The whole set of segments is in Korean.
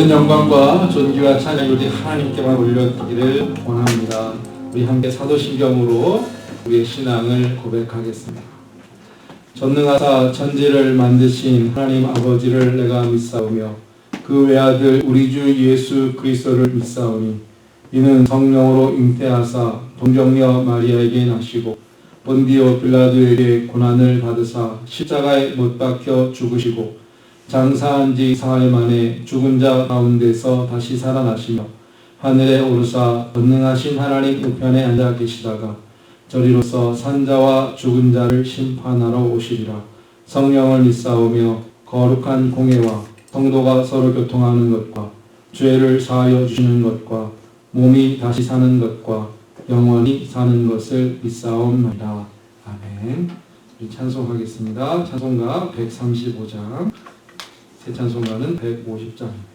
모든 영광과 존귀와 찬양이 우리 하나님께만 올려드리기를 원합니다. 우리 함께 사도신경으로 우리의 신앙을 고백하겠습니다. 전능하사 천지를 만드신 하나님 아버지를 내가 믿사오며 그 외아들 우리 주 예수 그리스도를 믿사오니 이는 성령으로 잉태하사 동정녀 마리아에게 나시고 본디오 빌라도에게 고난을 받으사 십자가에 못 박혀 죽으시고 장사한 지 사흘 만에 죽은 자 가운데서 다시 살아나시며 하늘에 오르사 전능하신 하나님 우편에 앉아 계시다가 저리로서 산자와 죽은 자를 심판하러 오시리라. 성령을 믿사오며 거룩한 공회와 성도가 서로 교통하는 것과 죄를 사하여 주시는 것과 몸이 다시 사는 것과 영원히 사는 것을 믿사옵나이다. 아멘. 우리 찬송하겠습니다. 찬송가 135장, 새 찬송가는 150장입니다.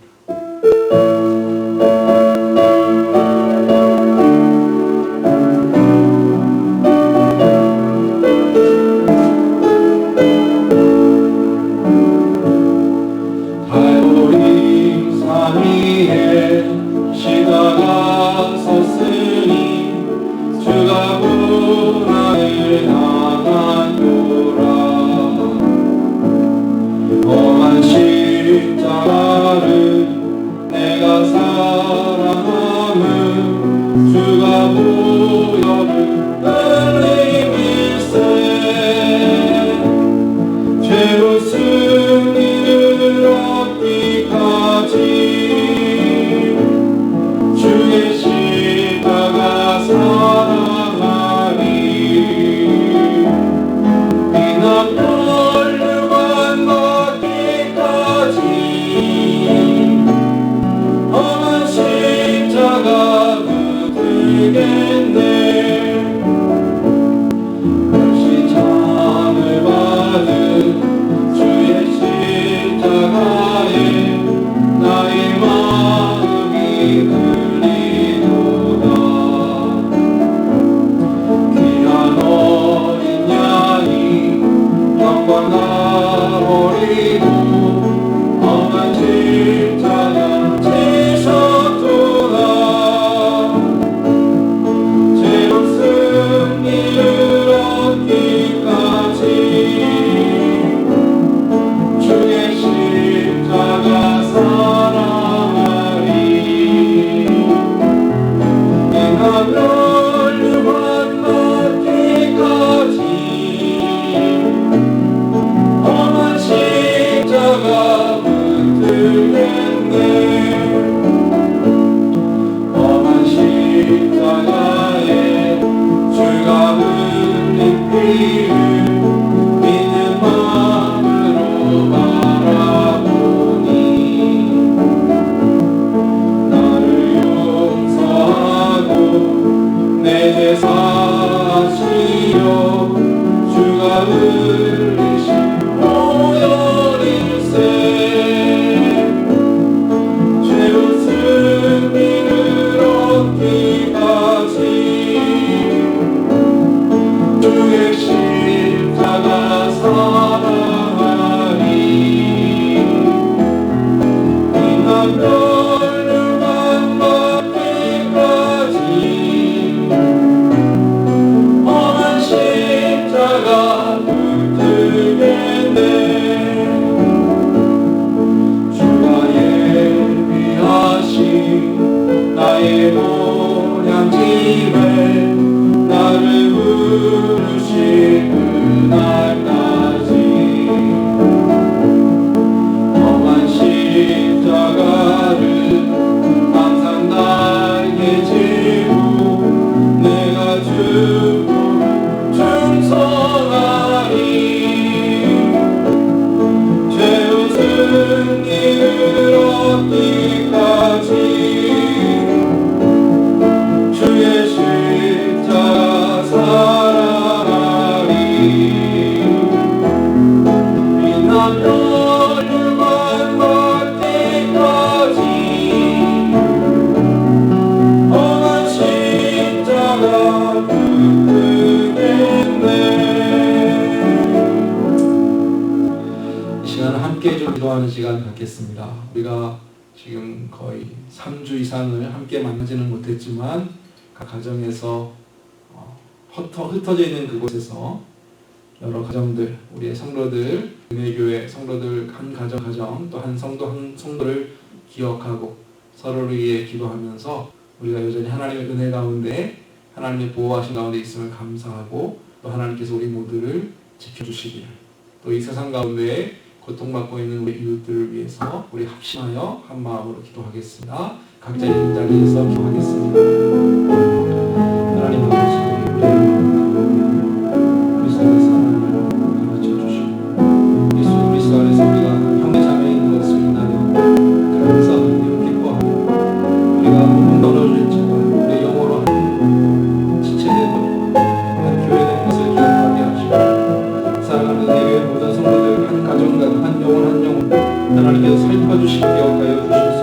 지금 거의 3주 이상을 함께 만나지는 못했지만 각 가정에서 흩어져 있는 그곳에서 여러 가정들, 우리의 성도들, 은혜교회 성도들 한 가정 또 한 성도를 기억하고 서로를 위해 기도하면서 우리가 여전히 하나님의 은혜 가운데 하나님의 보호하신 가운데 있음을 감사하고 또 하나님께서 우리 모두를 지켜주시기를 또 이 세상 가운데 고통받고 있는 우리 이웃들을 위해서 우리 합심하여 한 마음으로 기도하겠습니다. 각자 있는 자리에서 기도하겠습니다. 하나님 아버지 그리스도의 사랑을 가르쳐주시고 예수 그리스도 안에서 우리가 형제자매인 것을 인하여 감사하며 기뻐하며 우리가 몸은 떨어질지만 우리의 영으로 한 지체된 것과 한 교회된 것을 기억하게 하시고 사랑하는 내교의 모든 성도들 한 가정과 한 영혼 하나님께서 살펴주시고 기억하여 주셔서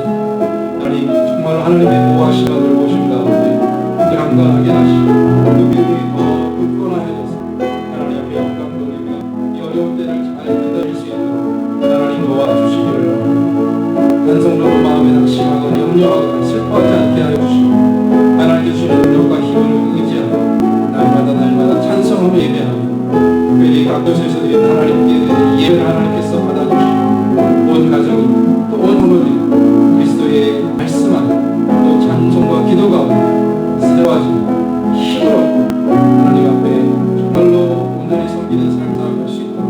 하나님 정말 하나님의 보호하심과 돌보심 가운데 우리 한가하게 하시고 그 믿음이 더 굳건하여져서 하나님 앞에 영광 돌리며 이 어려운 때를 잘 견뎌낼 수 있도록 하나님 도와주시기를 한 성도도 마음에 낙심하거나 염려하거나 슬퍼하지 않게 하여 주시고 하나님께 주시는 능력과 힘을 의지하고 날마다 찬송하며 예배하며 특별히 각 곳에서 드린 하나님께 예배를 하나님께서 받아주시고 온 가정이 또 온 성도들이 그리스도의 말씀 안에 또 찬송과 기도 가운데 세워지고 힘을 얻고 하나님 앞에 정말로 온전히 섬기는 삶을 살아갈 수 있도록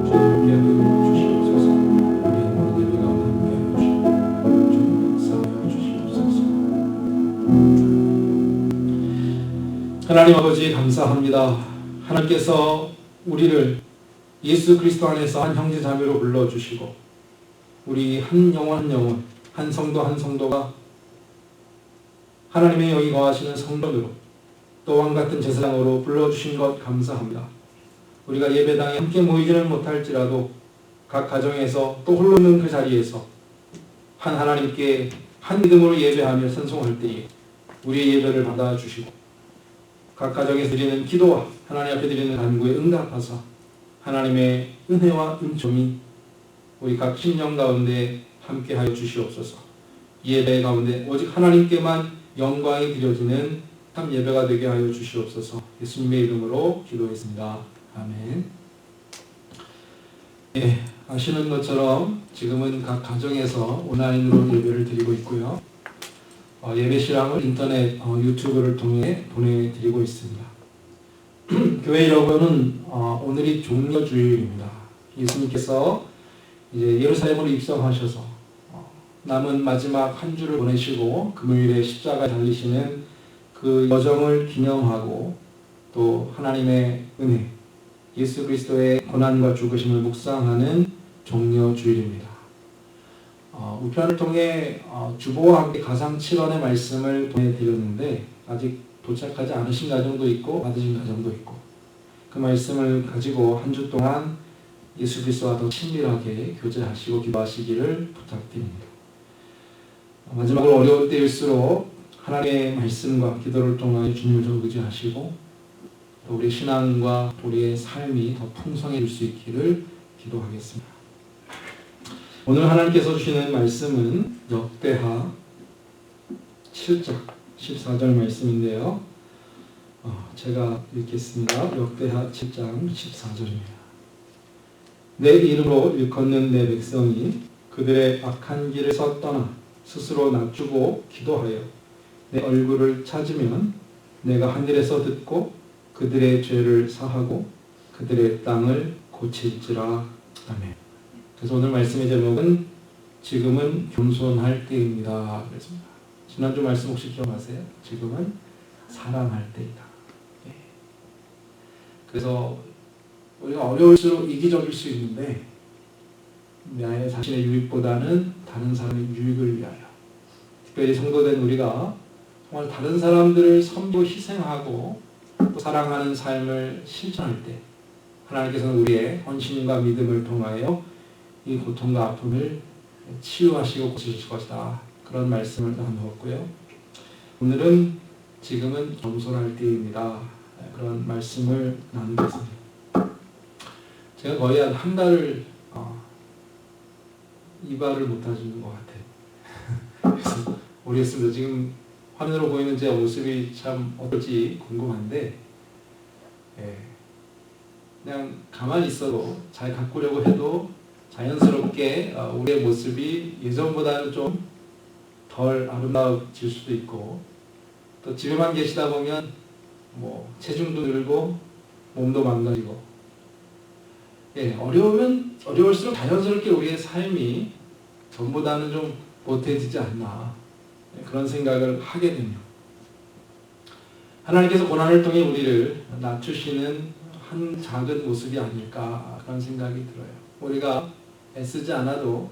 주님께 하여 주시옵소서. 우리 모든 예배 가운데 함께 하여 주시고 주님 역사하여 주시옵소서. 하나님 아버지 감사합니다. 하나님께서 우리를 예수 그리스도 안에서 한 형제 자매로 불러주시고 우리 한 영혼 한 성도가 하나님의 영이 거하시는 성전으로 또 왕같은 제사장으로 불러주신 것 감사합니다. 우리가 예배당에 함께 모이지는 못할지라도 각 가정에서 또 홀로 있는 그 자리에서 한 하나님께 한 믿음으로 예배하며 찬송할 때에 우리의 예배를 받아주시고 각 가정에서 드리는 기도와 하나님 앞에 드리는 간구에 응답하사 하나님의 은혜와 은총이 우리 각 심령 가운데 함께하여 주시옵소서. 예배 가운데 오직 하나님께만 영광이 드려지는 참 예배가 되게 하여 주시옵소서. 예수님의 이름으로 기도했습니다. 아멘. 네, 아시는 것처럼 지금은 각 가정에서 온라인으로 예배를 드리고 있고요. 예배 실황을 인터넷 유튜브를 통해 보내드리고 있습니다. 교회라고는 오늘이 종려주일입니다. 예수님께서 이제 예루살렘으로 입성하셔서 남은 마지막 한 주를 보내시고 금요일에 십자가에 달리시는 그 여정을 기념하고 또 하나님의 은혜, 예수 그리스도의 고난과 죽으심을 묵상하는 종려주일입니다. 우편을 통해 주보와 함께 가상 7원의 말씀을 보내드렸는데 아직 도착하지 않으신 가정도 있고 받으신 가정도 있고 그 말씀을 가지고 한 주 동안 예수 그리스도와 더 친밀하게 교제하시고 기도하시기를 부탁드립니다. 마지막으로 어려울 때일수록 하나님의 말씀과 기도를 통하여 주님을 더 의지하시고 또 우리 신앙과 우리의 삶이 더 풍성해질 수 있기를 기도하겠습니다. 오늘 하나님께서 주시는 말씀은 역대하 7장 14절 말씀인데요. 제가 읽겠습니다. 역대하 7장 14절입니다. 내 이름으로 일컫는 내 백성이 그들의 악한 길에서 떠나 스스로 낮추고 기도하여 내 얼굴을 찾으면 내가 하늘에서 듣고 그들의 죄를 사하고 그들의 땅을 고칠지라. 아멘. 그래서 오늘 말씀의 제목은 지금은 겸손할 때입니다. 그랬습니다. 지난주 말씀 혹시 기억나세요? 지금은 사랑할 때이다. 그래서 우리가 어려울수록 이기적일 수 있는데 나의 자신의 유익보다는 다른 사람의 유익을 위하여 특별히 성도된 우리가 정말 다른 사람들을 섬기고 희생하고 또 사랑하는 삶을 실천할 때 하나님께서는 우리의 헌신과 믿음을 통하여 이 고통과 아픔을 치유하시고 고치실 것이다. 그런 말씀을 나누었고요. 오늘은 지금은 겸손할 때입니다. 그런 말씀을 나누겠습니다. 제가 거의 한 달을 이발을 못 하시는 것 같아요. 그래서 모르겠습니다. 지금 화면으로 보이는 제 모습이 참 어떨지 궁금한데, 예, 그냥 가만히 있어도 잘 가꾸려고 해도 자연스럽게 우리의 모습이 예전보다는 좀 덜 아름다워질 수도 있고, 또 집에만 계시다 보면 뭐 체중도 늘고 몸도 망가지고, 예, 어려우면 어려울수록 자연스럽게 우리의 삶이 전보다는 좀 못해지지 않나, 그런 생각을 하게 됩니다. 하나님께서 고난을 통해 우리를 낮추시는 한 작은 모습이 아닐까, 그런 생각이 들어요. 우리가 애쓰지 않아도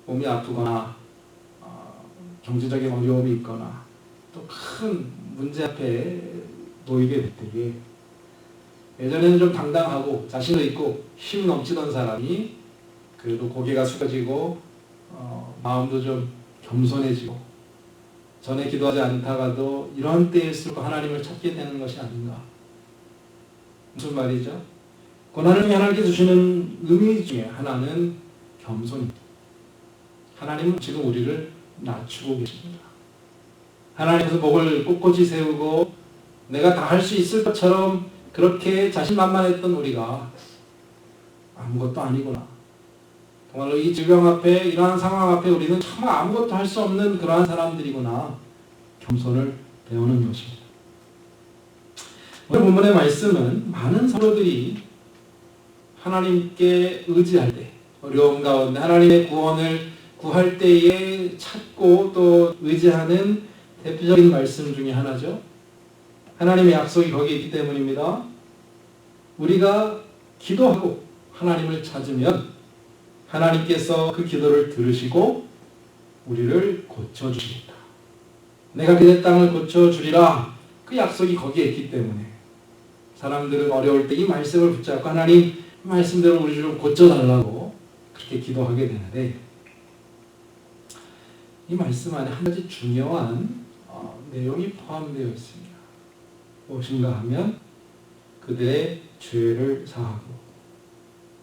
몸이 아프거나 경제적인 어려움이 있거나 또 큰 문제 앞에 놓이게 될 때에, 예전에는 좀 당당하고 자신도 있고 힘 넘치던 사람이 그래도 고개가 숙여지고 마음도 좀 겸손해지고, 전에 기도하지 않다가도 이런 때일수록 하나님을 찾게 되는 것이 아닌가. 무슨 말이죠? 고난을 하나님께 주시는 의미 중에 하나는 겸손입니다. 하나님은 지금 우리를 낮추고 계십니다. 하나님께서 목을 꼿꼿이 세우고 내가 다 할 수 있을 것처럼 그렇게 자신만만했던 우리가 아무것도 아니구나. 정말로 이 질병 앞에, 이러한 상황 앞에 우리는 정말 아무것도 할 수 없는 그러한 사람들이구나. 겸손을 배우는 것입니다. 오늘 본문의 말씀은 많은 성도들이 하나님께 의지할 때, 어려움 가운데 하나님의 구원을 구할 때에 찾고 또 의지하는 대표적인 말씀 중에 하나죠. 하나님의 약속이 거기에 있기 때문입니다. 우리가 기도하고 하나님을 찾으면 하나님께서 그 기도를 들으시고 우리를 고쳐주십니다. 내가 그대 땅을 고쳐주리라, 그 약속이 거기에 있기 때문에 사람들은 어려울 때 이 말씀을 붙잡고 하나님 말씀대로 우리 좀 고쳐달라고 그렇게 기도하게 되는데, 이 말씀 안에 한 가지 중요한 내용이 포함되어 있습니다. 무엇인가 하면 그들의 죄를 사하고,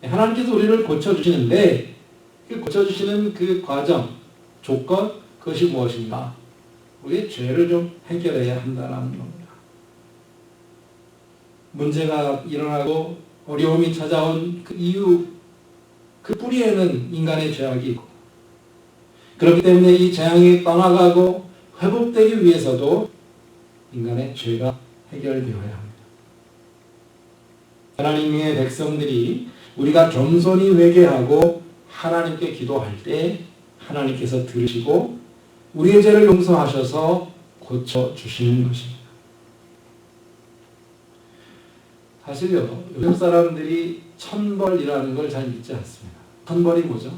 하나님께서 우리를 고쳐주시는데 그 고쳐주시는 그 과정, 조건, 그것이 무엇인가? 우리의 죄를 좀 해결해야 한다는 겁니다. 문제가 일어나고 어려움이 찾아온 그 이유, 그 뿌리에는 인간의 죄악이 있고, 그렇기 때문에 이 재앙이 떠나가고 회복되기 위해서도 인간의 죄가 해결되어야 합니다. 하나님의 백성들이 우리가 겸손히 회개하고 하나님께 기도할 때 하나님께서 들으시고 우리의 죄를 용서하셔서 고쳐주시는 것입니다. 사실요, 요즘 사람들이 천벌이라는 걸 잘 믿지 않습니다. 천벌이 뭐죠?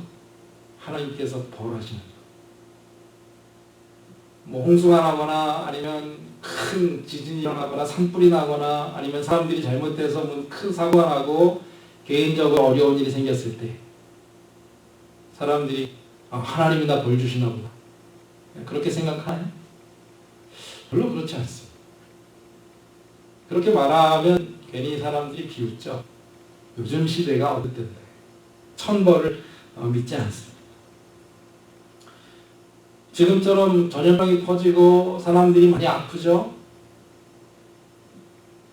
하나님께서 벌하시는 것. 뭐 홍수가 나거나 아니면 큰 지진이 일어나거나 산불이 나거나 아니면 사람들이 잘못해서 큰 사고가 나고 개인적으로 어려운 일이 생겼을 때 사람들이 하나님이 나 벌 주시나 보다, 그렇게 생각하나요? 별로 그렇지 않습니다. 그렇게 말하면 괜히 사람들이 비웃죠. 요즘 시대가 어떻든데 천벌을 믿지 않습니다. 지금처럼 전염병이 퍼지고 사람들이 많이 아프죠.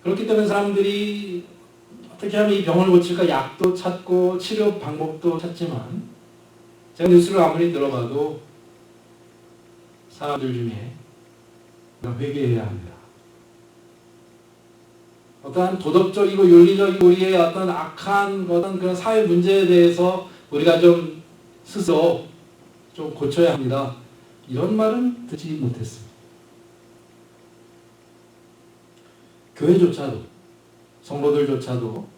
그렇기 때문에 사람들이 어떻게 하면 이 병을 고칠까 약도 찾고 치료 방법도 찾지만, 제가 뉴스를 아무리 들어봐도 사람들 중에 회개해야 합니다. 어떠한 도덕적이고 윤리적이고 우리의 어떤 악한 어떤 그런 사회 문제에 대해서 우리가 좀 스스로 좀 고쳐야 합니다. 이런 말은 듣지 못했습니다. 교회조차도, 성도들조차도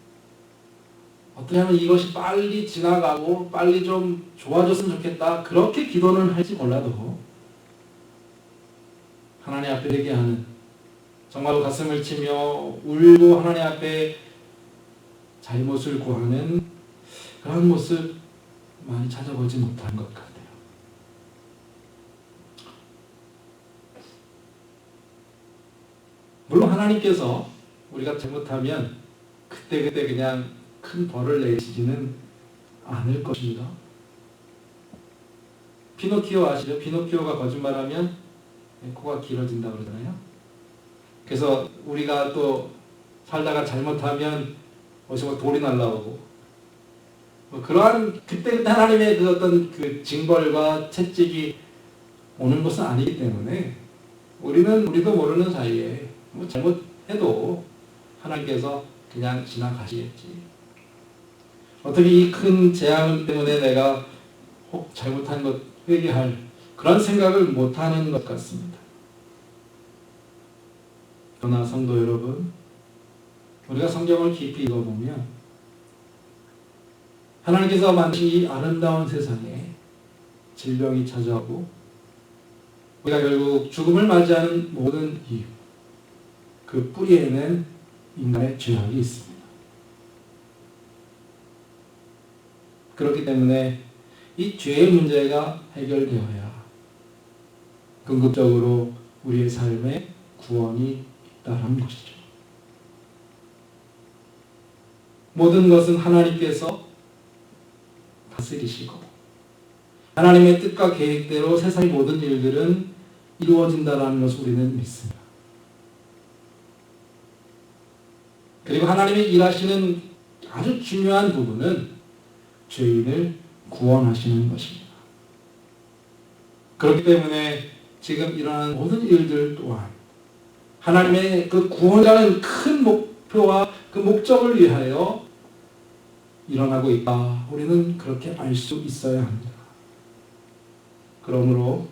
어떻게 하면 이것이 빨리 지나가고 빨리 좀 좋아졌으면 좋겠다, 그렇게 기도는 할지 몰라도 하나님 앞에 회개하는, 정말로 가슴을 치며 울고 하나님 앞에 잘못을 구하는 그런 모습 많이 찾아보지 못한 것 같아요. 물론 하나님께서 우리가 잘못하면 그때그때 그냥 큰 벌을 내리지는 않을 것입니다. 피노키오 아시죠? 피노키오가 거짓말하면 코가 길어진다고 그러잖아요. 그래서 우리가 또 살다가 잘못하면 어디서 돌이 날라오고 그러한 그때 하나님의 그 어떤 그 징벌과 채찍이 오는 것은 아니기 때문에 우리도 모르는 사이에 뭐 잘못해도 하나님께서 그냥 지나가시겠지. 어떻게 이 큰 재앙 때문에 내가 혹 잘못한 것 회개할 그런 생각을 못하는 것 같습니다. 그러나 성도 여러분, 우리가 성경을 깊이 읽어보면 하나님께서 만드신 이 아름다운 세상에 질병이 찾아오고 우리가 결국 죽음을 맞이하는 모든 이유, 그 뿌리에는 인간의 죄악이 있습니다. 그렇기 때문에 이 죄의 문제가 해결되어야 궁극적으로 우리의 삶에 구원이 있다는 것이죠. 모든 것은 하나님께서 다스리시고 하나님의 뜻과 계획대로 세상의 모든 일들은 이루어진다는 것을 우리는 믿습니다. 그리고 하나님이 일하시는 아주 중요한 부분은 죄인을 구원하시는 것입니다. 그렇기 때문에 지금 일어나는 모든 일들 또한 하나님의 그 구원이라는 큰 목표와 그 목적을 위하여 일어나고 있다. 우리는 그렇게 알 수 있어야 합니다. 그러므로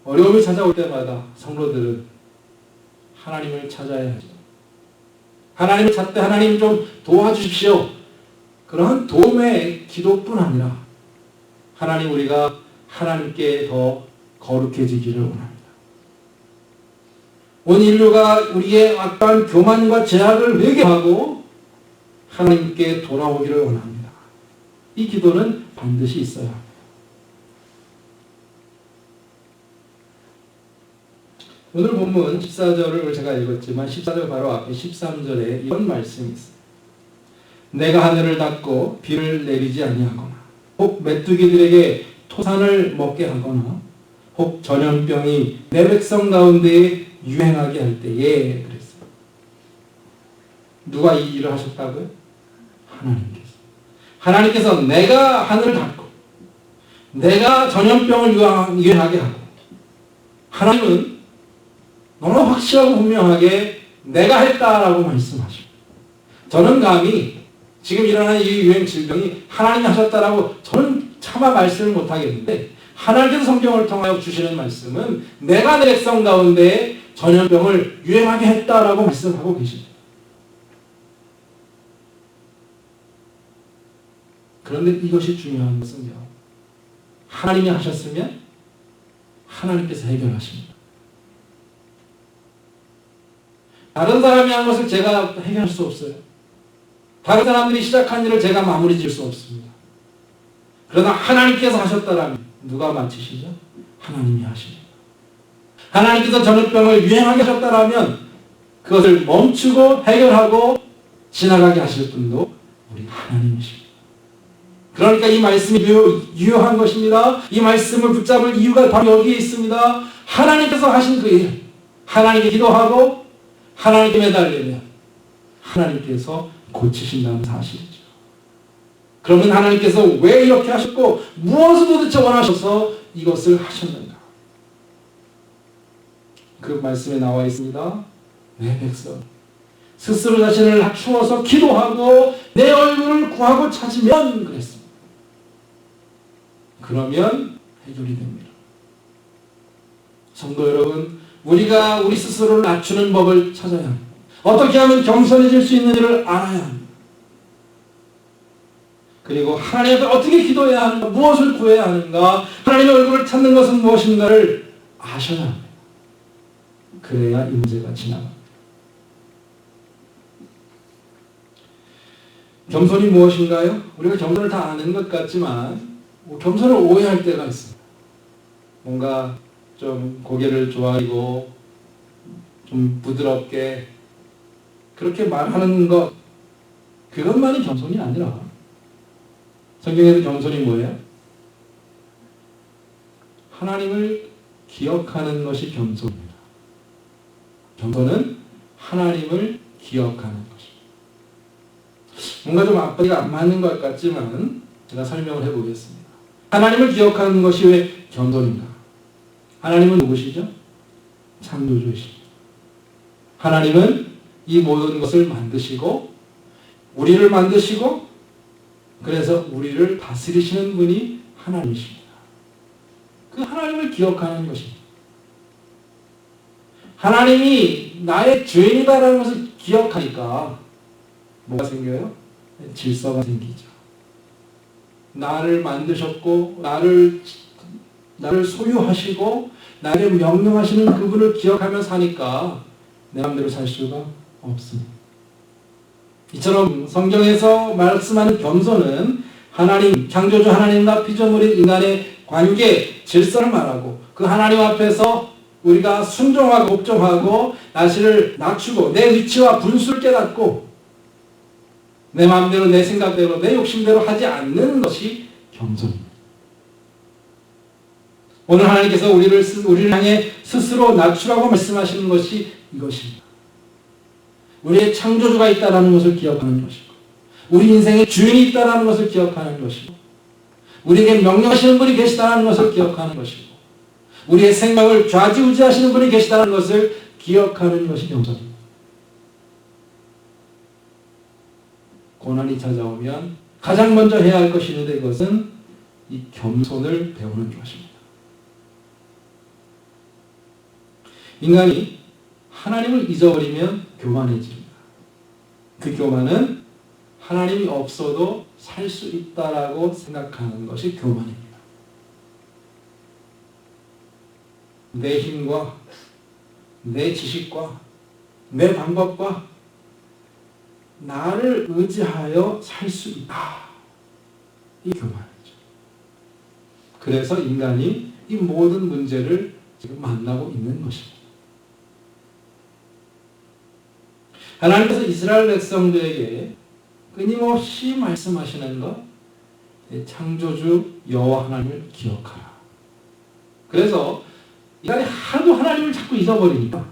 어려움이 찾아올 때마다 성도들은 하나님을 찾아야 하죠. 하나님을 찾되 하나님 좀 도와주십시오. 그러한 도움의 기도뿐 아니라 하나님 우리가 하나님께 더 거룩해지기를 원합니다. 온 인류가 우리의 악한 교만과 죄악을 회개하고 하나님께 돌아오기를 원합니다. 이 기도는 반드시 있어야 합니다. 오늘 본문 14절을 제가 읽었지만 14절 바로 앞에 13절에 이런 말씀이 있어요. 내가 하늘을 닫고 비를 내리지 아니하거나 혹 메뚜기들에게 토산을 먹게 하거나 혹 전염병이 내 백성 가운데 유행하게 할 때에 그랬어요. 누가 이 일을 하셨다고요? 하나님께서 내가 하늘을 닫고 내가 전염병을 유행하게 하고 하나님은 너무 확실하고 분명하게 내가 했다라고 말씀하십니다. 저는 감히 지금 일어나는 이 유행 질병이 하나님이 하셨다라고 저는 차마 말씀을 못하겠는데 하나님께서 성경을 통하여 주시는 말씀은 내가 내 백성 가운데 전염병을 유행하게 했다라고 말씀하고 계십니다. 그런데 이것이 중요한 것은요. 하나님이 하셨으면 하나님께서 해결하십니다. 다른 사람이 한 것을 제가 해결할 수 없어요. 다른 사람들이 시작한 일을 제가 마무리 지을 수 없습니다. 그러나 하나님께서 하셨다라면 누가 마치시죠? 하나님이 하십니다. 하나님께서 전염병을 유행하게 하셨다라면 그것을 멈추고 해결하고 지나가게 하실 분도 우리 하나님이십니다. 그러니까 이 말씀이 유효한 것입니다. 이 말씀을 붙잡을 이유가 바로 여기에 있습니다. 하나님께서 하신 그 일, 하나님께 기도하고 하나님께 매달리면 하나님께서 고치신다는 사실이죠. 그러면 하나님께서 왜 이렇게 하셨고 무엇을 도대체 원하셔서 이것을 하셨는가? 그 말씀에 나와 있습니다. 내 백성 스스로 자신을 낮추어서 기도하고 내 얼굴을 구하고 찾으면 그랬습니다. 그러면 해결이 됩니다. 성도 여러분, 우리가 우리 스스로를 낮추는 법을 찾아야 합니다. 어떻게 하면 겸손해질 수 있는 일을 알아야 합니다. 그리고 하나님 앞에 어떻게 기도해야 하는가, 무엇을 구해야 하는가, 하나님의 얼굴을 찾는 것은 무엇인가를 아셔야 합니다. 그래야 이 문제가 지나갑니다. 겸손이 무엇인가요? 우리가 겸손을 다 아는 것 같지만 겸손을 오해할 때가 있습니다. 뭔가 좀 고개를 조아리고 좀 부드럽게 그렇게 말하는 것, 그것만이 겸손이 아니라 성경에서 겸손이 뭐예요? 하나님을 기억하는 것이 겸손입니다. 겸손은 하나님을 기억하는 것입니다. 뭔가 좀 앞뒤가 안 맞는 것 같지만 제가 설명을 해보겠습니다. 하나님을 기억하는 것이 왜 겸손인가? 하나님은 누구시죠? 창조주이십니다. 하나님은 이 모든 것을 만드시고 우리를 만드시고 그래서 우리를 다스리시는 분이 하나님이십니다. 그 하나님을 기억하는 것입니다. 하나님이 나의 죄인이다라는 것을 기억하니까 뭐가 생겨요? 질서가 생기죠. 나를 만드셨고 나를 소유하시고 나를 명령하시는 그분을 기억하며 사니까 내 마음대로 살 수가 없습니다. 이처럼 성경에서 말씀하는 겸손은 하나님, 창조주 하나님과 피조물인 인간의 관계, 질서를 말하고 그 하나님 앞에서 우리가 순종하고 복종하고 나를 낮추고 내 위치와 분수를 깨닫고 내 마음대로 내 생각대로 내 욕심대로 하지 않는 것이 겸손입니다. 오늘 하나님께서 우리를 향해 스스로 낮추라고 말씀하시는 것이 이것입니다. 우리의 창조주가 있다는 것을 기억하는 것이고 우리 인생의 주인이 있다는 것을 기억하는 것이고 우리에게 명령하시는 분이 계시다는 것을 기억하는 것이고 우리의 생각을 좌지우지하시는 분이 계시다는 것을 기억하는 것이 겸손입니다. 고난이 찾아오면 가장 먼저 해야 할 것이 있는데 그것은 이 겸손을 배우는 것입니다. 인간이 하나님을 잊어버리면 교만해집니다. 그 교만은 하나님이 없어도 살 수 있다라고 생각하는 것이 교만입니다. 내 힘과 내 지식과 내 방법과 나를 의지하여 살 수 있다. 이 교만이죠. 그래서 인간이 이 모든 문제를 지금 만나고 있는 것입니다. 하나님께서 이스라엘 백성들에게 끊임없이 말씀하시는 것, 창조주 여호와 하나님을 기억하라. 그래서 인간이 하도 하나님을 자꾸 잊어버리니까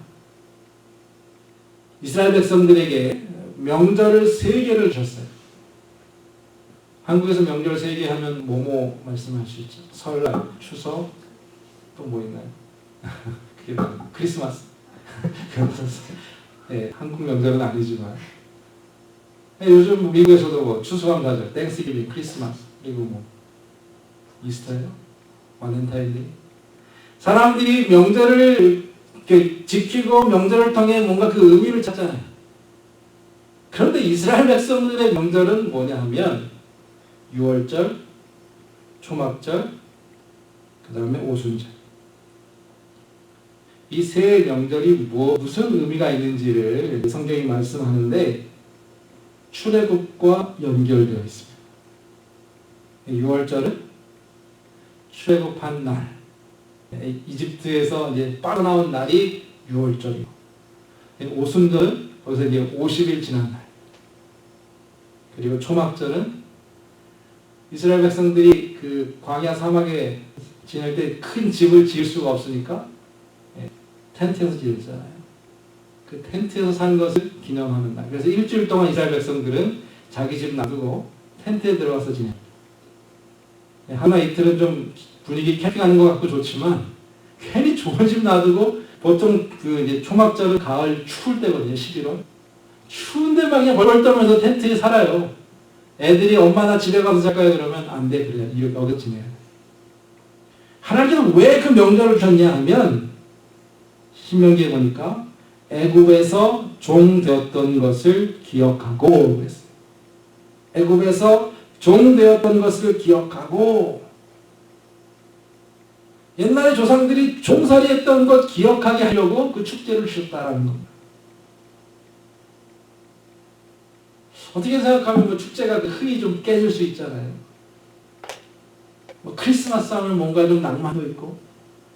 이스라엘 백성들에게 명절을 3개를 주셨어요. 한국에서 명절 3개 하면 뭐뭐 말씀할 수 있죠. 설날, 추석, 또 뭐 있나요? 그게 뭐예요? 크리스마스. 네, 한국 명절은 아니지만 요즘 미국에서도 뭐 추수감사절, 땡스기빙, 크리스마스, 그리고 뭐 이스터예요, 발렌타인데이. 사람들이 명절을 지키고 명절을 통해 뭔가 그 의미를 찾잖아요. 그런데 이스라엘 백성들의 명절은 뭐냐 하면 6월절, 초막절, 그 다음에 오순절. 이 세 명절이 무슨 의미가 있는지를 성경이 말씀하는데 출애굽과 연결되어 있습니다. 6월절은 출애굽한 날, 이집트에서 이제 빠져나온 날이 6월절이고, 오순절은 거기서 이제 50일 지난 날, 그리고 초막절은 이스라엘 백성들이 그 광야 사막에 지낼 때 큰 집을 지을 수가 없으니까 텐트에서 지었잖아요. 그 텐트에서 산 것을 기념하는 날. 그래서 일주일 동안 이스라엘 백성들은 자기 집 놔두고 텐트에 들어가서 지냅니다. 하나 이틀은 좀 분위기 캠핑하는 것 같고 좋지만 괜히 좋은 집 놔두고 보통 그 이제 초막절은 가을 추울 때거든요. 11월. 추운데 막 그냥 벌벌 떨면서 텐트에 살아요. 애들이 엄마 나 집에 가서 잘까요? 그러면 안 돼. 그래요. 여기 지내야 돼. 하나님께서 왜 그 명절을 주셨냐 하면 신명기에 보니까 애굽에서 종 되었던 것을 기억하고 그랬어요. 애굽에서 종 되었던 것을 기억하고 옛날에 조상들이 종살이 했던 것 기억하게 하려고 그 축제를 주셨다라는 겁니다. 어떻게 생각하면 그 축제가 그 흥이 좀 깨질 수 있잖아요. 뭐 크리스마스 하면 뭔가 좀 낭만도 있고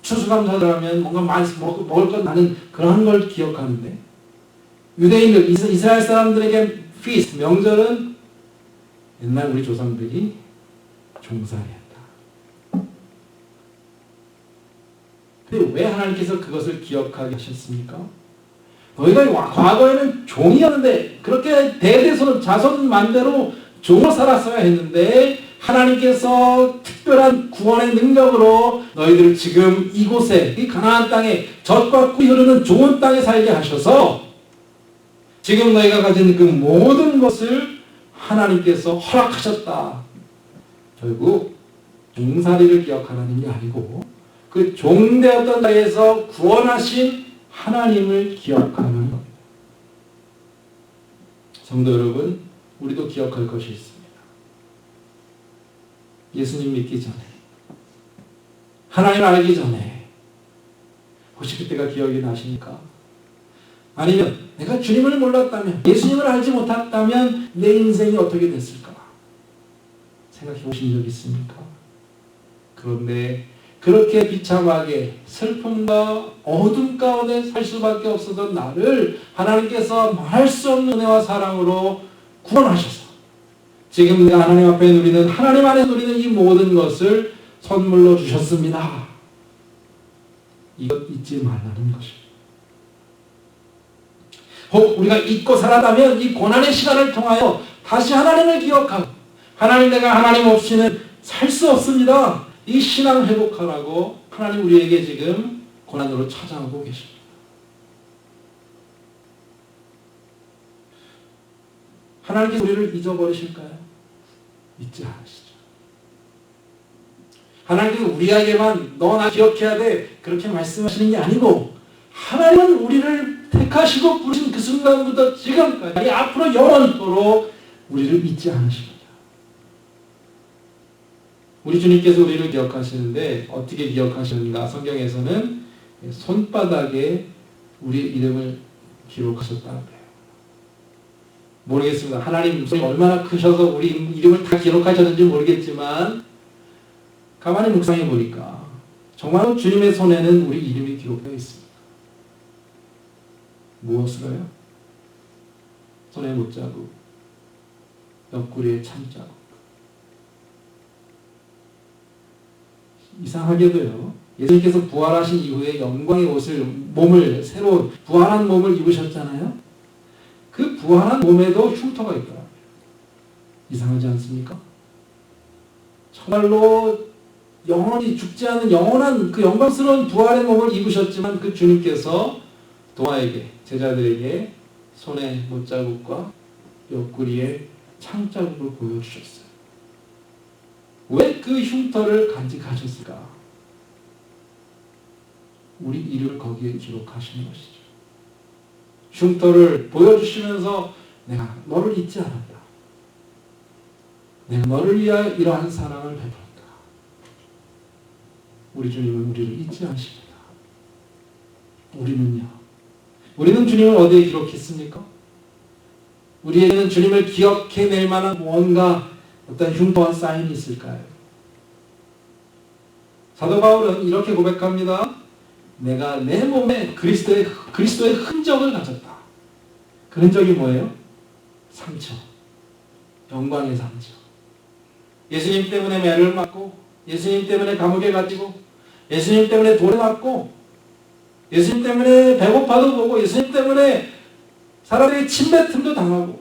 추수감사를 하면 뭔가 많이 먹을 것 나는 그런 걸 기억하는데 유대인들, 이스라엘 사람들에게 피스트, 명절은 옛날 우리 조상들이 종살이 했다. 근데 왜 하나님께서 그것을 기억하게 하셨습니까? 너희가 과거에는 종이었는데 그렇게 대대손 자손 만대로 종으로 살았어야 했는데 하나님께서 특별한 구원의 능력으로 너희들을 지금 이곳에 이 가나안 땅에 젖과 꿀이 흐르는 좋은 땅에 살게 하셔서 지금 너희가 가진 그 모든 것을 하나님께서 허락하셨다. 결국 종살이를 기억하는 게 아니고 그 종되었던 자리에서 구원하신 하나님을 기억하는 겁니다. 성도 여러분, 우리도 기억할 것이 있습니다. 예수님 믿기 전에, 하나님을 알기 전에 혹시 그때가 기억이 나십니까? 아니면 내가 주님을 몰랐다면, 예수님을 알지 못했다면 내 인생이 어떻게 됐을까? 생각해 보신 적 있습니까? 그런데 그렇게 비참하게 슬픔과 어둠 가운데 살 수밖에 없었던 나를 하나님께서 말할 수 없는 은혜와 사랑으로 구원하셔서 지금 내가 하나님 앞에 누리는, 하나님 안에 누리는 이 모든 것을 선물로 주셨습니다. 이것 잊지 말라는 것입니다. 혹 우리가 잊고 살았다면 이 고난의 시간을 통하여 다시 하나님을 기억하고, 하나님, 내가 하나님 없이는 살 수 없습니다. 이 신앙 회복하라고 하나님 우리에게 지금 고난으로 찾아오고 계십니다. 하나님께서 우리를 잊어버리실까요? 잊지 않으시죠. 하나님께서 우리에게만 너 나 기억해야 돼 그렇게 말씀하시는 게 아니고, 하나님은 우리를 택하시고 부르신 그 순간부터 지금까지 앞으로 영원토록 우리를 잊지 않으십니다. 우리 주님께서 우리를 기억하시는데 어떻게 기억하시는가? 성경에서는 손바닥에 우리 이름을 기록하셨다고 해요. 모르겠습니다. 하나님 손이 얼마나 크셔서 우리 이름을 다 기록하셨는지 모르겠지만 가만히 묵상해 보니까 정말로 주님의 손에는 우리 이름이 기록되어 있습니다. 무엇으로요? 손에 못자국, 옆구리에 참자국. 이상하게도요, 예수님께서 부활하신 이후에 영광의 옷을, 몸을, 새로운 부활한 몸을 입으셨잖아요. 그 부활한 몸에도 흉터가 있더라고요. 이상하지 않습니까? 정말로 영원히 죽지 않는 영원한 그 영광스러운 부활의 몸을 입으셨지만 그 주님께서 도마에게, 제자들에게 손에 못자국과 옆구리에 창자국을 보여주셨어요. 왜 그 흉터를 간직하셨을까? 우리 이름을 거기에 기록하시는 것이죠. 흉터를 보여주시면서 내가 너를 잊지 않았다. 내가 너를 위하여 이러한 사랑을 베풀었다. 우리 주님은 우리를 잊지 않으십니다. 우리는 주님을 어디에 기록했습니까? 우리에게는 주님을 기억해낼 만한 뭔가 어떤 흉터와 사인이 있을까요? 사도 바울은 이렇게 고백합니다. 내가 내 몸에 그리스도의 흔적을 가졌다. 그 흔적이 뭐예요? 상처. 영광의 상처. 예수님 때문에 매를 맞고, 예수님 때문에 감옥에 갇히고, 예수님 때문에 돌에 맞고, 예수님 때문에 배고파도 보고, 예수님 때문에 사람들이 침뱉음도 당하고,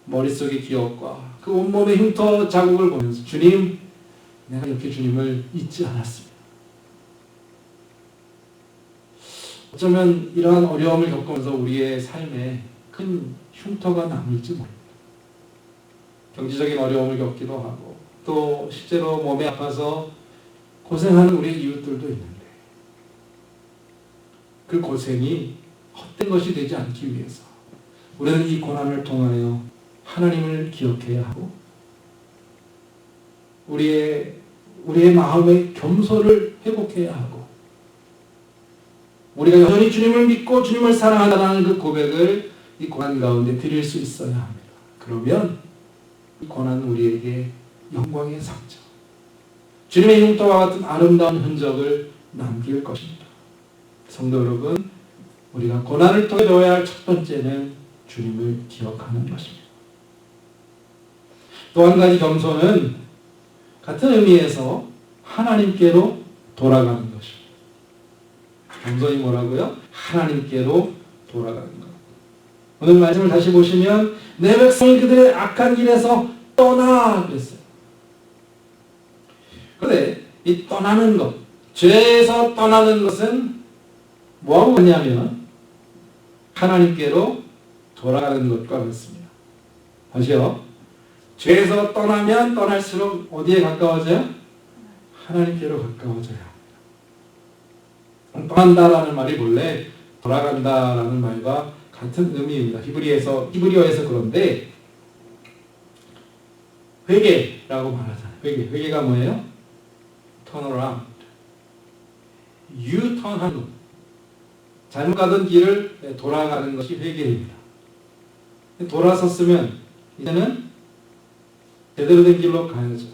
머릿속의 기억과 그 온몸의 흉터 자국을 보면서 주님, 내가 이렇게 주님을 잊지 않았습니다. 어쩌면 이러한 어려움을 겪으면서 우리의 삶에 큰 흉터가 남을지 모릅니다. 경제적인 어려움을 겪기도 하고 또 실제로 몸이 아파서 고생하는 우리의 이웃들도 있는데 그 고생이 헛된 것이 되지 않기 위해서 우리는 이 고난을 통하여 하나님을 기억해야 하고 우리의 마음의 겸손을 회복해야 하고 우리가 여전히 주님을 믿고 주님을 사랑한다는 그 고백을 이 고난 가운데 드릴 수 있어야 합니다. 그러면 이 고난은 우리에게 영광의 상처, 주님의 흉터와 같은 아름다운 흔적을 남길 것입니다. 성도 여러분, 우리가 고난을 통해 배워야 할 첫 번째는 주님을 기억하는 것입니다. 또 한 가지 겸손은 같은 의미에서 하나님께로 돌아가는 것이. 겸손이 뭐라고요? 하나님께로 돌아가는 것. 오늘 말씀을 다시 보시면 내 백성이 그들의 악한 길에서 떠나 그랬어요. 그런데 이 떠나는 것, 죄에서 떠나는 것은 뭐하고 같냐면 하나님께로 돌아가는 것과 같습니다. 다시요. 죄에서 떠나면 떠날수록 어디에 가까워져요? 하나님께로 가까워져요. 떠난다라는 말이 본래 돌아간다라는 말과 같은 의미입니다. 히브리어에서 그런데 회개라고 말하잖아요. 회개가 뭐예요? turn around. 유턴하는 것. 잘못 가던 길을 돌아가는 것이 회개입니다. 돌아섰으면 이제는 제대로 된 길로 가야죠.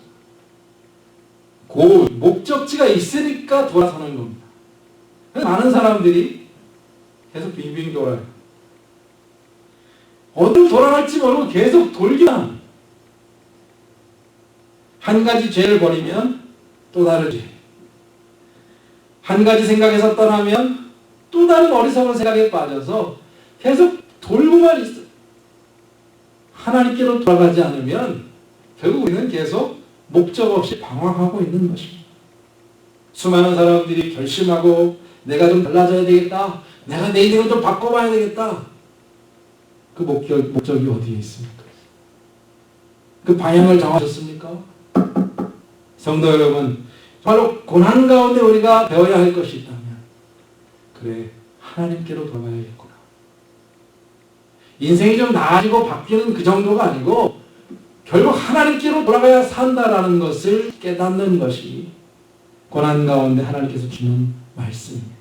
그 목적지가 있으니까 돌아서는 겁니다. 많은 사람들이 계속 빙빙 돌아요. 어디로 돌아갈지 모르고 계속 돌기만. 한 가지 죄를 버리면 또 다른 죄. 한 가지 생각에서 떠나면 또 다른 어리석은 생각에 빠져서 계속 돌고만 있어요. 하나님께로 돌아가지 않으면 결국 우리는 계속 목적 없이 방황하고 있는 것입니다. 수많은 사람들이 결심하고 내가 좀 달라져야 되겠다. 내가 내 인생을 좀 바꿔봐야 되겠다. 그 목적이 어디에 있습니까? 그 방향을 정하셨습니까? 성도 여러분, 바로 고난 가운데 우리가 배워야 할 것이 있다면 그래, 하나님께로 돌아가야겠구나. 인생이 좀 나아지고 바뀌는 그 정도가 아니고 결국 하나님께로 돌아가야 산다라는 것을 깨닫는 것이 고난 가운데 하나님께서 주는 말씀입니다.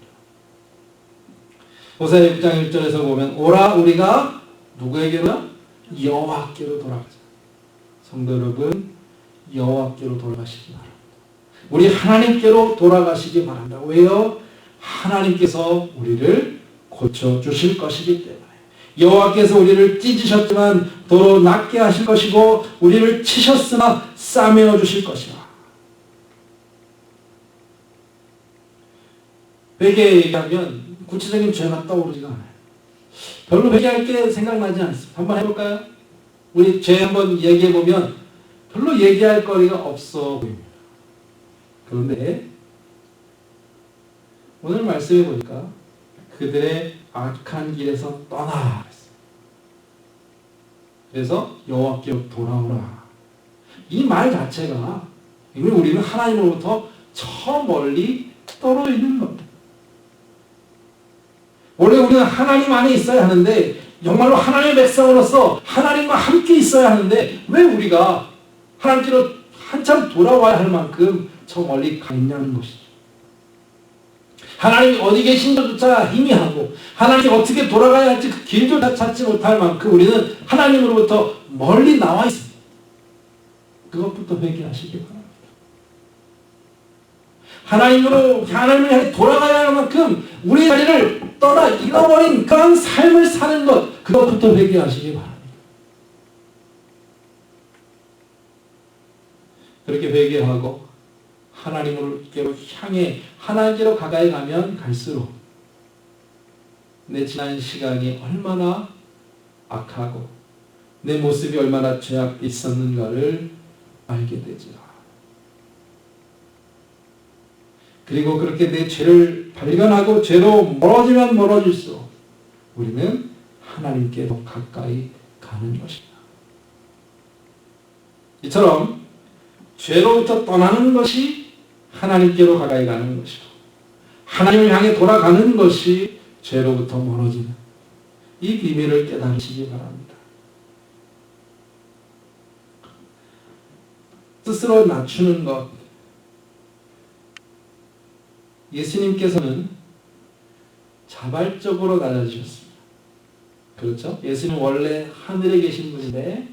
호세아 6장 1절에서 보면 오라 우리가 누구에게로? 여호와께로 돌아가자. 성도 여러분, 여호와께로 돌아가시기 바랍니다. 우리 하나님께로 돌아가시기 바랍니다. 왜요? 하나님께서 우리를 고쳐주실 것이기 때문에. 여호와께서 우리를 찢으셨지만 도로 낫게 하실 것이고 우리를 치셨으나 싸매어 주실 것이라. 회개 얘기하면 구체적인 죄가 떠오르지가 않아요. 별로 회개할 게 생각나지 않습니다. 한번 해볼까요? 우리 죄 한번 얘기해보면 별로 얘기할 거리가 없어 보입니다. 그런데 오늘 말씀해 보니까 그들의 악한 길에서 떠나. 그래서 여호와께로 돌아오라. 이 말 자체가 이미 우리는 하나님으로부터 저 멀리 떨어져 있는 겁니다. 원래 우리는 하나님 안에 있어야 하는데 정말로 하나님의 백성으로서 하나님과 함께 있어야 하는데 왜 우리가 하나님께로 한참 돌아와야 할 만큼 저 멀리 가 있냐는 것이죠. 하나님이 어디 계신지조차 희미하고 하나님이 어떻게 돌아가야 할지 그 길도 찾지 못할 만큼 우리는 하나님으로부터 멀리 나와 있습니다. 그것부터 회개하시기 바랍니다. 하나님을 향해 돌아가야 할 만큼 우리 자리를 떠나 잃어버린 그런 삶을 사는 것, 그것부터 회개하시기 바랍니다. 그렇게 회개하고 하나님께로 향해 하나님께로 가까이 가면 갈수록 내 지난 시간이 얼마나 악하고 내 모습이 얼마나 죄악이 있었는가를 알게 되지라. 그리고 그렇게 내 죄를 발견하고 죄로 멀어지면 멀어질수록 우리는 하나님께 더 가까이 가는 것입니다. 이처럼 죄로부터 떠나는 것이 하나님께로 가까이 가는 것이고 하나님을 향해 돌아가는 것이 죄로부터 멀어지는 이 비밀을 깨달으시기 바랍니다. 스스로 낮추는 것. 예수님께서는 자발적으로 낮아지셨습니다. 그렇죠? 예수님 원래 하늘에 계신 분인데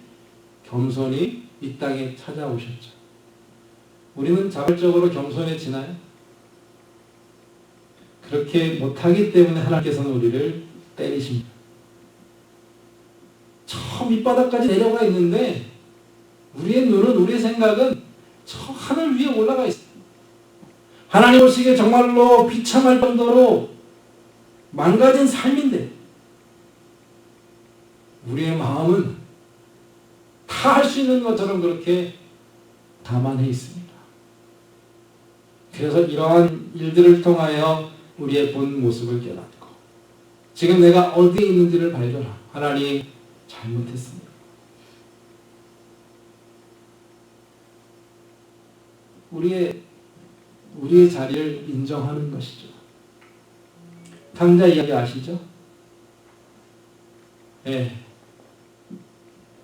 겸손히 이 땅에 찾아오셨죠. 우리는 자발적으로 겸손해지나요? 그렇게 못하기 때문에 하나님께서는 우리를 때리십니다. 저 밑바닥까지 내려가 있는데 우리의 눈은, 우리의 생각은 저 하늘 위에 올라가 있어요. 하나님 보시기에 정말로 비참할 정도로 망가진 삶인데 우리의 마음은 다 할 수 있는 것처럼 그렇게 다만해 있습니다. 그래서 이러한 일들을 통하여 우리의 본 모습을 깨닫고 지금 내가 어디에 있는지를 발견하고 하나님 잘못했습니다. 우리의 자리를 인정하는 것이죠. 탕자 이야기 아시죠? 예.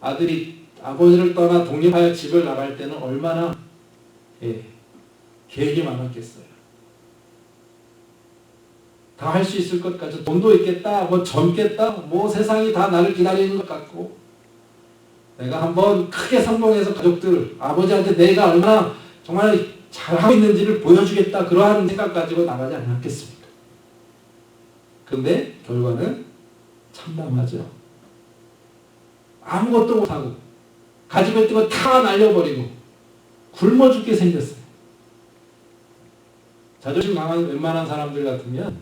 아들이 아버지를 떠나 독립하여 집을 나갈 때는 얼마나 계획이 많았겠어요. 다 할 수 있을 것 같죠. 돈도 있겠다, 뭐 젊겠다, 뭐 세상이 다 나를 기다리는 것 같고 내가 한번 크게 성공해서 가족들, 아버지한테 내가 얼마나 정말 잘하고 있는지를 보여주겠다 그러한 생각 가지고 나가지 않았겠습니까? 그런데 결과는 참담하죠. 아무것도 못하고 가지고 있던 거 다 날려버리고 굶어 죽게 생겼어요. 자존심 강한 웬만한 사람들 같으면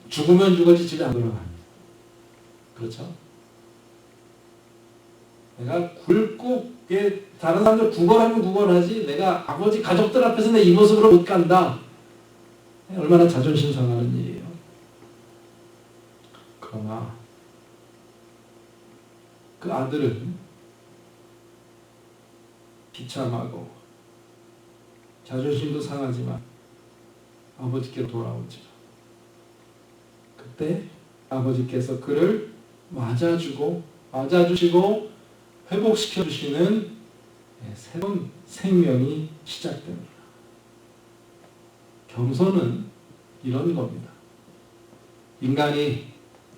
죽으면 죽었지 집에 안 돌아가요. 그렇죠? 내가 굶고 다른 사람들 구걸하면 구걸하지 내가 아버지 가족들 앞에서 내 이 모습으로 못 간다. 얼마나 자존심 상하는 일이에요. 그러나 그 아들은 비참하고 자존심도 상하지만 아버지께로 돌아오지요. 그때 아버지께서 그를 맞아주시고 회복시켜주시는 새로운 생명이 시작됩니다. 겸손은 이런 겁니다. 인간이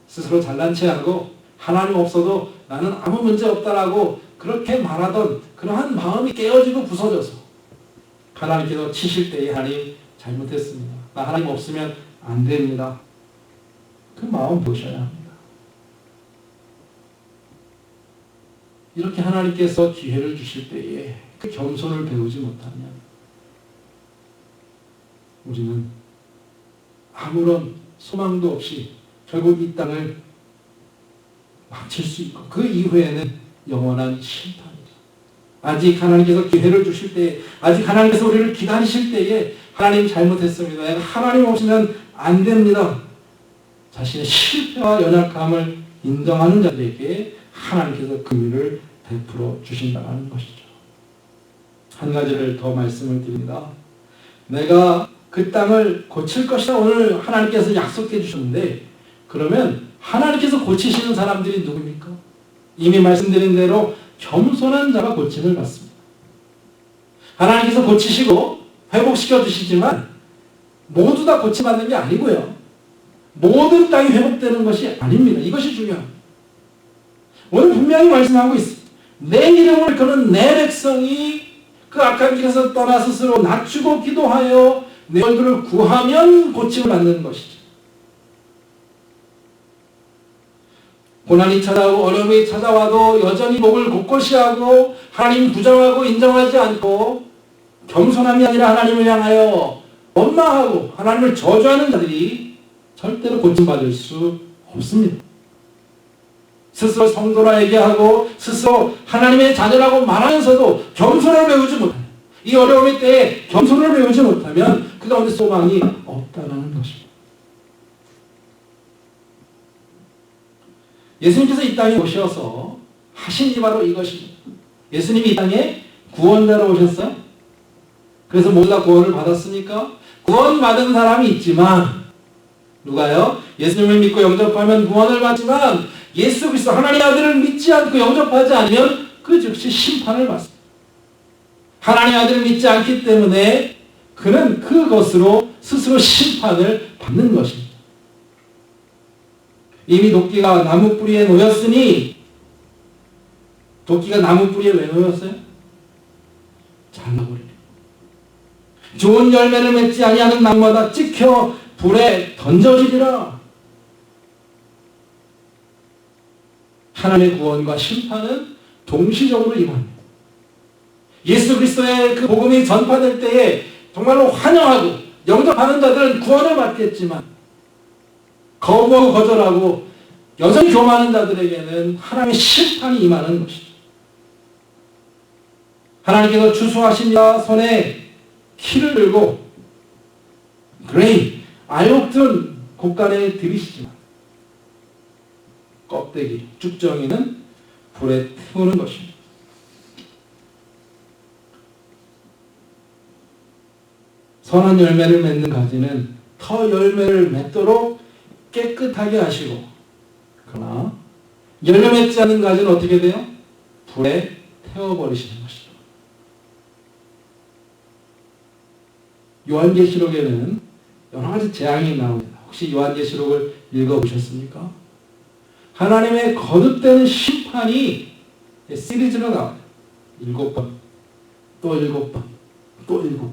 스스로 잘난 체하고 하나님 없어도 나는 아무 문제 없다라고 그렇게 말하던 그러한 마음이 깨어지고 부서져서 하나님께서 치실 때에 하나님 잘못했습니다. 나 하나님 없으면 안 됩니다. 그 마음 보셔야 합니다. 이렇게 하나님께서 기회를 주실 때에 그 겸손을 배우지 못하면 우리는 아무런 소망도 없이 결국 이 땅을 마칠 수 있고 그 이후에는 영원한 심판이죠. 아직 하나님께서 기회를 주실 때에 아직 하나님께서 우리를 기다리실 때에 하나님 잘못했습니다. 내가 하나님 없으면 안 됩니다. 자신의 실패와 연약함을 인정하는 자들에게 하나님께서 긍휼을 베풀어 주신다는 것이죠. 한 가지를 더 말씀을 드립니다. 내가 그 땅을 고칠 것이다 오늘 하나님께서 약속해 주셨는데 그러면 하나님께서 고치시는 사람들이 누굽니까? 이미 말씀드린 대로 겸손한 자가 고침을 받습니다. 하나님께서 고치시고 회복시켜 주시지만 모두 다 고침받는 게 아니고요. 모든 땅이 회복되는 것이 아닙니다. 이것이 중요합니다. 오늘 분명히 말씀하고 있습니다. 내 이름을 거는 내 백성이 그 악한 길에서 떠나 스스로 낮추고 기도하여 내 얼굴을 구하면 고침을 받는 것이죠. 고난이 찾아오고 어려움이 찾아와도 여전히 목을 곧곳이 하고 하나님 부정하고 인정하지 않고 겸손함이 아니라 하나님을 향하여 원망하고 하나님을 저주하는 자들이 절대로 고침받을 수 없습니다. 스스로 성도라 얘기하고 스스로 하나님의 자녀라고 말하면서도 겸손을 배우지 못하면 이 어려움의 때에 겸손을 배우지 못하면 그 가운데 소망이 없다는 것입니다. 예수님께서 이 땅에 오셔서 하신 일이 바로 이것입니다. 예수님이 이 땅에 구원자로 오셨어요. 그래서 모두 다 구원을 받았습니까? 구원받은 사람이 있지만 누가요? 예수님을 믿고 영접하면 구원을 받지만 예수 그리스도 하나님의 아들을 믿지 않고 영접하지 않으면 그 즉시 심판을 받습니다. 하나님의 아들을 믿지 않기 때문에 그는 그것으로 스스로 심판을 받는 것입니다. 이미 도끼가 나무 뿌리에 놓였으니 도끼가 나무 뿌리에 왜 놓였어요? 잘라버리려. 좋은 열매를 맺지 아니하는 나무마다 찍혀 불에 던져지리라. 하나님의 구원과 심판은 동시적으로 임합니다. 예수 그리스도의 그 복음이 전파될 때에 정말로 환영하고 영접하는 자들은 구원을 받겠지만 거부하고 거절하고 여전히 교만하는 자들에게는 하나님의 심판이 임하는 것이죠. 하나님께서 추수하신 자 손에 키를 들고 그레인, 알곡들은 곡간에 들이시지만 껍데기, 쭉정이는 불에 태우는 것입니다. 선한 열매를 맺는 가지는 더 열매를 맺도록 깨끗하게 하시고, 그러나 열매 맺지 않는 가지는 어떻게 돼요? 불에 태워버리시는 것이죠. 요한계시록에는 여러 가지 재앙이 나옵니다. 혹시 요한계시록을 읽어보셨습니까? 하나님의 거듭되는 심판이 시리즈로 나와요. 7번, 또 7번, 또 7번.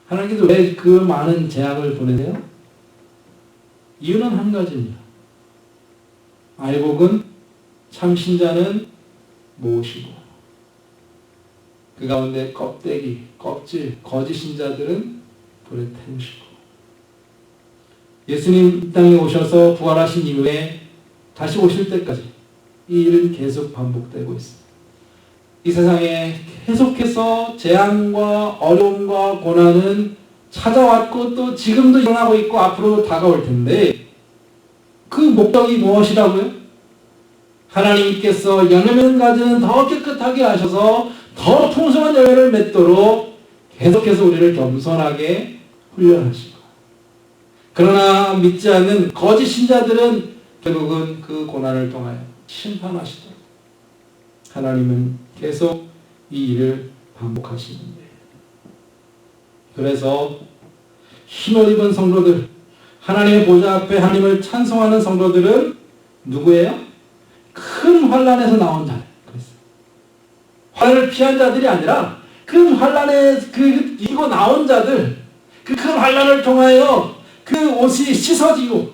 하나님께서 왜 그 많은 재앙을 보내세요? 이유는 한 가지입니다. 알곡은 참 신자는 무엇이고 그 가운데 껍데기, 껍질, 거짓 신자들은 불에 태우시고 예수님 이 땅에 오셔서 부활하신 이후에 다시 오실 때까지 이 일은 계속 반복되고 있습니다. 이 세상에 계속해서 재앙과 어려움과 고난은 찾아왔고 또 지금도 일어나고 있고 앞으로도 다가올 텐데 그 목적이 무엇이라고요? 하나님께서 열매를 가지는 더 깨끗하게 하셔서 더 풍성한 열매를 맺도록 계속해서 우리를 겸손하게 훈련하시고 그러나 믿지 않는 거짓 신자들은 결국은 그 고난을 통하여 심판하시도록 하나님은 계속 이 일을 반복하시는데 그래서 힘을 입은 성도들 하나님의 보좌 앞에 하나님을 찬송하는 성도들은 누구예요? 큰 환난에서 나온 자들. 환난을 피한 자들이 아니라 큰 환난에 이고 나온 자들 그 큰 환난을 통하여 그 옷이 씻어지고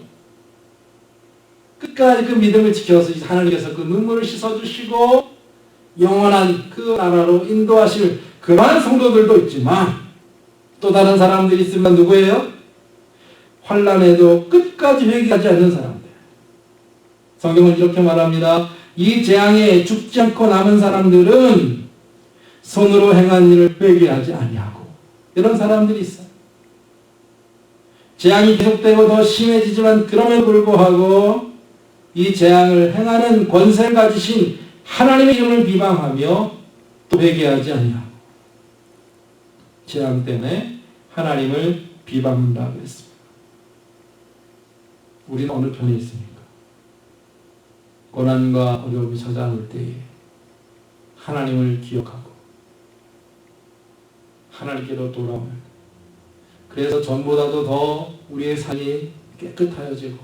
끝까지 그 믿음을 지켜서 하나님께서 그 눈물을 씻어주시고 영원한 그 나라로 인도하실 그러한 성도들도 있지만 또 다른 사람들이 있으면 누구예요? 환난에도 끝까지 회개하지 않는 사람들. 성경은 이렇게 말합니다. 이 재앙에 죽지 않고 남은 사람들은 손으로 행한 일을 회개하지 아니하고 이런 사람들이 있어요. 재앙이 계속되고 더 심해지지만 그럼에도 불구하고 이 재앙을 행하는 권세를 가지신 하나님의 이름을 비방하며 또 회개하지 아니하고 재앙 때문에 하나님을 비방한다고 했습니다. 우리는 어느 편에 있습니까? 고난과 어려움이 찾아올 때에 하나님을 기억하고 하나님께로 돌아오면 그래서 전보다도 더 우리의 삶이 깨끗하여지고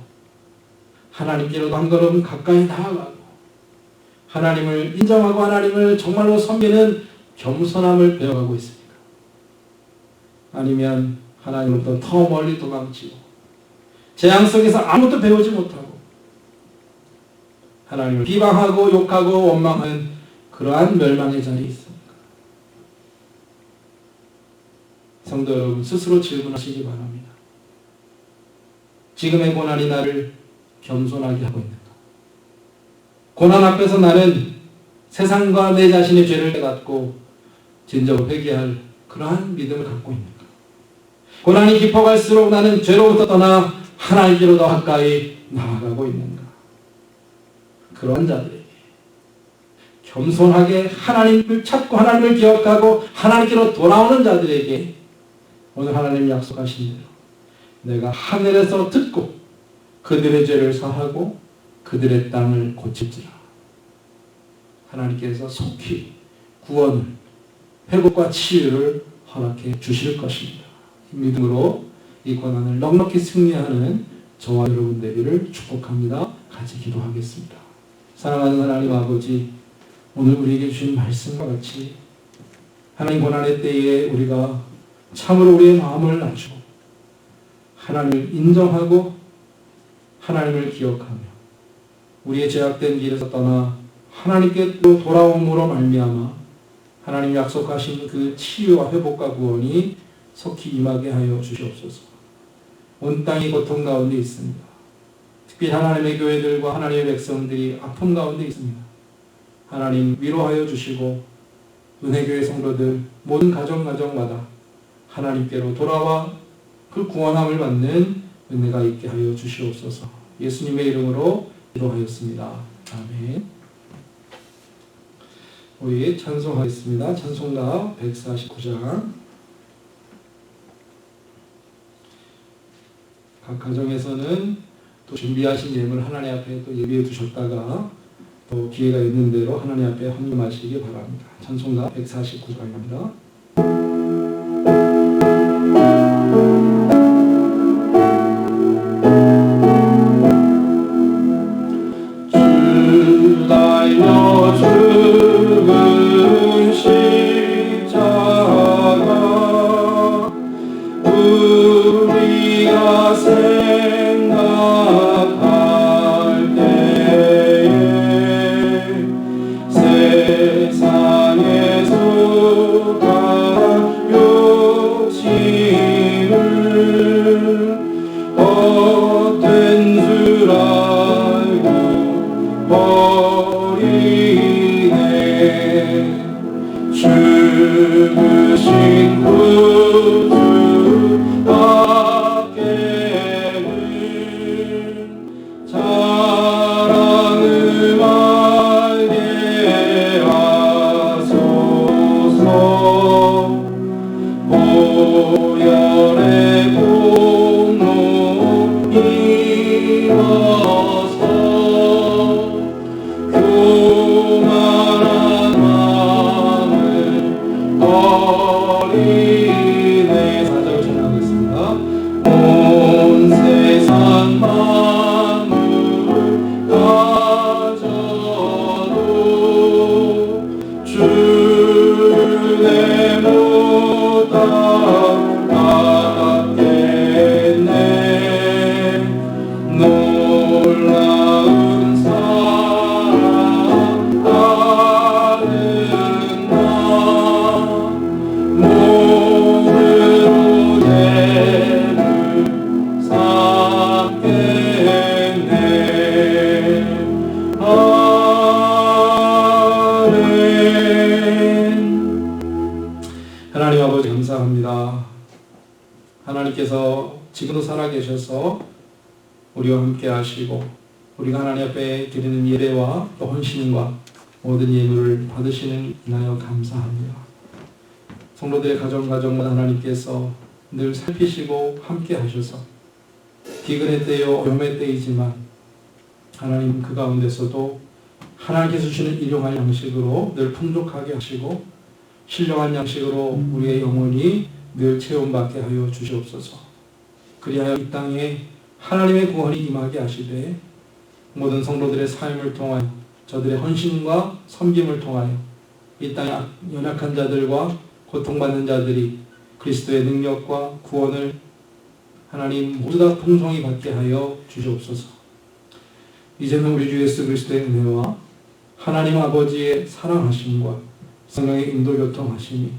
하나님께로도 한 걸음 가까이 나아가고 하나님을 인정하고 하나님을 정말로 섬기는 겸손함을 배워가고 있습니까? 아니면 하나님으로부터 더 멀리 도망치고 재앙 속에서 아무것도 배우지 못하고 하나님을 비방하고 욕하고 원망하는 그러한 멸망의 자리에 있습니까? 성도 여러분 스스로 질문하시기 바랍니다. 지금의 고난이 나를 겸손하게 하고 있는가? 고난 앞에서 나는 세상과 내 자신의 죄를 깨닫고 진정 회개할 그러한 믿음을 갖고 있는가? 고난이 깊어갈수록 나는 죄로부터 떠나 하나님께로 더 가까이 나아가고 있는가? 그런 자들에게 겸손하게 하나님을 찾고 하나님을 기억하고 하나님께로 돌아오는 자들에게 오늘 하나님 약속하신 대로 내가 하늘에서 듣고 그들의 죄를 사하고 그들의 땅을 고칠지라. 하나님께서 속히 구원을 회복과 치유를 허락해 주실 것입니다. 믿음으로 이 고난을 넉넉히 승리하는 저와 여러분 되기를 축복합니다. 같이 기도하겠습니다. 사랑하는 하나님 아버지, 오늘 우리에게 주신 말씀과 같이 하나님 고난의 때에 우리가 참으로 우리의 마음을 낮추고 하나님을 인정하고 하나님을 기억하며 우리의 죄악된 길에서 떠나 하나님께 또 돌아옴으로 말미암아 하나님 약속하신 그 치유와 회복과 구원이 속히 임하게 하여 주시옵소서. 온 땅이 고통 가운데 있습니다. 특히 하나님의 교회들과 하나님의 백성들이 아픔 가운데 있습니다. 하나님 위로하여 주시고 은혜교회 성도들 모든 가정마다 하나님께로 돌아와 그 구원함을 받는 은혜가 있게 하여 주시옵소서. 예수님의 이름으로 기도하였습니다. 아멘. 우리 찬송하겠습니다. 찬송가 149장. 각 가정에서는 또 준비하신 예물 하나님 앞에 또 예비해 두셨다가 또 기회가 있는 대로 하나님 앞에 헌금하시기 바랍니다. 찬송가 149장입니다. 주 달려 죽은 십자가 우리가 생각할 때에 세상의 수가 욕심을 헛된 줄 알고 버리네. 죽으신 구주 밖에는 자랑을 말게 하소서. 보혈의 공로 이어서 교만한 마음을 버리네. 4절 전하겠습니다. 온 세상 만물을 가져도 주를 못 따라가겠네. 놀라운 사랑 따른 나 몸으로 죄를 삼겠네. 아멘. 하나님 아버지 감사합니다. 하나님께서 지금도 살아계셔서 우리와 함께 하시고 우리가 하나님 앞에 드리는 예배와 또 헌신과 모든 예물을 받으시는 인하여 감사합니다. 성도들의 가정마다 하나님께서 늘 살피시고 함께 하셔서 기근의 때요 어려움의 때이지만 하나님 그 가운데서도 하나님께서 주시는 일용할 양식으로 늘 풍족하게 하시고 신령한 양식으로 우리의 영혼이 늘 체험받게 하여 주시옵소서. 그리하여 이 땅에 하나님의 구원이 임하게 하시되 모든 성도들의 삶을 통하여 저들의 헌신과 섬김을 통하여 이 땅의 연약한 자들과 고통받는 자들이 그리스도의 능력과 구원을 하나님 모두 다 풍성히 받게 하여 주시옵소서. 이제는 우리 주 예수 그리스도의 은혜와 하나님 아버지의 사랑하심과 성령의 인도 교통하심이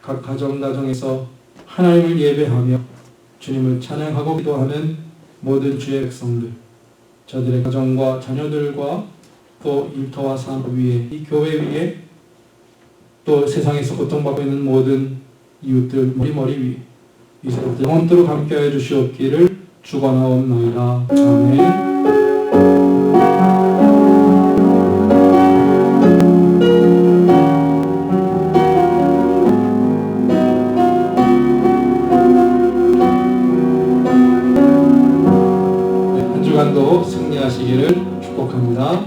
각 가정에서 하나님을 예배하며 주님을 찬양하고 기도하는 모든 주의 백성들, 저들의 가정과 자녀들과 또 일터와 산업 위에, 이 교회 위에, 또 세상에서 고통받고 있는 모든 이웃들 머리 위에 이제부터 영원토록 함께하여 주시옵기를 축원하옵나이다. 아멘. 한 주간도 승리하시기를 축복합니다.